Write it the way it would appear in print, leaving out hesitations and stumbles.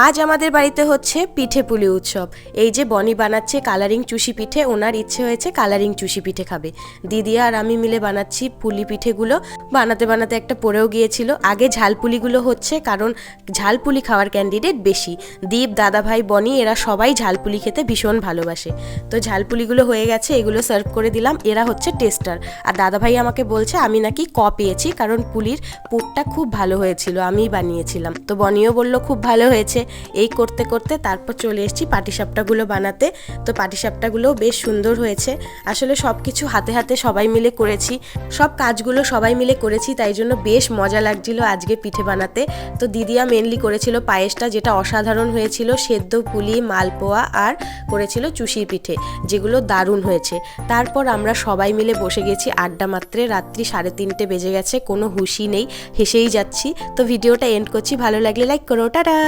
আজ আমাদের বাড়িতে হচ্ছে পিঠে পুলি উৎসব। এই যে বনি বানাচ্ছে কালারিং চুষি পিঠে, ওনার ইচ্ছে হয়েছে কালারিং চুষি পিঠে খাবে। দিদি আর আমি মিলে বানাচ্ছি পুলি পিঠেগুলো। বানাতে বানাতে একটা পড়েও গিয়েছিল। আগে ঝালপুলিগুলো হচ্ছে, কারণ ঝালপুলি খাওয়ার ক্যান্ডিডেট বেশি। দীপ, দাদাভাই, বনি এরা সবাই ঝালপুলি খেতে ভীষণ ভালোবাসে। তো ঝালপুলিগুলো হয়ে গেছে, এগুলো সার্ভ করে দিলাম। এরা হচ্ছে টেস্টার। আর দাদাভাই আমাকে বলছে আমি নাকি পেয়েছি, কারণ পুলির পুরটা খুব ভালো হয়েছিল, আমিই বানিয়েছিলাম। তো বনিও বলল খুব ভালো হয়েছে। এই করতে করতে তারপর চলে এসেছি পাটিসাপটাগুলো বানাতে। তো পাটিসাপটাগুলোও বেশ সুন্দর হয়েছে। আসলে সব কিছু হাতে হাতে সবাই মিলে করেছি, সব কাজগুলো সবাই মিলে করেছি, তাই জন্য বেশ মজা লাগছিল আজকে পিঠে বানাতে। তো দিদিয়া মেনলি করেছিল পায়েসটা, যেটা অসাধারণ হয়েছিল। সেদ্ধ পুলি, মালপোয়া আর করেছিল চুষির পিঠে, যেগুলো দারুণ হয়েছে। তারপর আমরা সবাই মিলে বসে গেছি আড্ডা মাত্রে। রাত্রি 3:30 বেজে গেছে, কোনো হুঁশই নেই, হেসেই যাচ্ছি। তো ভিডিওটা এন্ড করছি, ভালো লাগলে লাইক করো, টাটা।